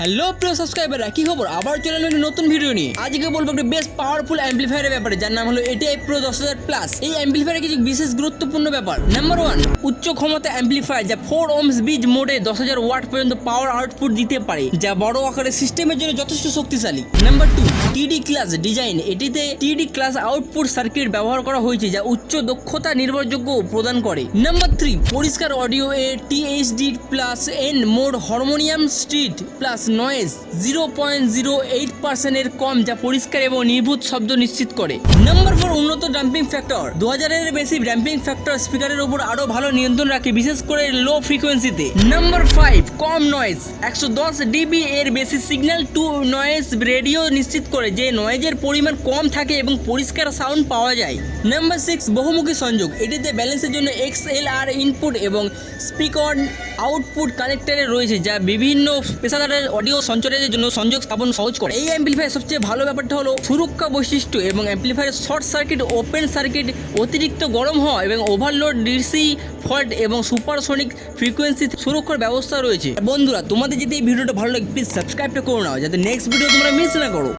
Hello প্রিয় subscriber, কি খবর? আবার চলে এলাম একটা নতুন ভিডিও নিয়ে। আজকে বলবো একটা বেস্ট পাওয়ারফুল অ্যাম্পলিফায়ারের ব্যাপারে, যার নাম হলো ATI Pro 10000 প্লাস। এই অ্যাম্পলিফায়ারের কিছু বিশেষ গুরুত্বপূর্ণ ব্যাপার। নাম্বার 1, উচ্চ ক্ষমতা অ্যাম্পলিফায়ার যা 4 ohms বিট মোডে 10000 ওয়াট পর্যন্ত পাওয়ার আউটপুট দিতে পারে, যা বড় আকারের সিস্টেমের জন্য যথেষ্ট শক্তিশালী। Number 2, TD class design. এটিতে TD ক্লাস আউটপুট সার্কিট ব্যবহার করা হয়েছে, যা উচ্চ দক্ষতা নির্ভরযোগ্য প্রদান করে। নাম্বার 3, পরিষ্কার অডিও এ THD plus N mode harmonium street plus noise 0.08% এর কম, যা পরিষ্কার এবং নির্ভুত শব্দ নিশ্চিত করে। নাম্বার 4, উন্নত ড্যাম্পিং ফ্যাক্টর। 2000 এর বেশি ড্যাম্পিং ফ্যাক্টর স্পিকারের উপর আরো ভালো নিয়ন্ত্রণ রাখে, বিশেষ করে লো ফ্রিকোয়েন্সিতে। নাম্বার 5, কম নয়েজ। 110 dB এর বেশি সিগন্যাল টু নয়েজ রেডিও নিশ্চিত করে যে নয়েজের পরিমাণ কম থাকে এবং পরিষ্কার সাউন্ড পাওয়া যায়। নাম্বার 6, বহুমুখী সংযোগ। এটিতে ব্যালেন্সের জন্য XLR ইনপুট এবং স্পিকার আউটপুট কানেক্টরে রয়েছে, যা বিভিন্ন পেশাদারের অডিও সঞ্চারের জন্য সংযোগ স্থাপন সহজ করে। এই অ্যাম্পলিফায়ার সবচেয়ে ভালো ব্যাপারটা হলো সুরক্ষা বৈশিষ্ট্য এবং অ্যাম্পলিফায়ারের শর্ট সার্কিট, ওপেন সার্কিট, অতিরিক্ত গরম হওয়া এবং ওভারলোড, ডিসি ফল্ট এবং সুপারসনিক ফ্রিকোয়েন্সি সুরক্ষার ব্যবস্থা রয়েছে। বন্ধুরা, তোমাদের যদি এই ভিডিওটা ভালো লাগে প্লিজ সাবস্ক্রাইবটা করে নাও, যাতে নেক্সট ভিডিও তোমরা মিস না করো।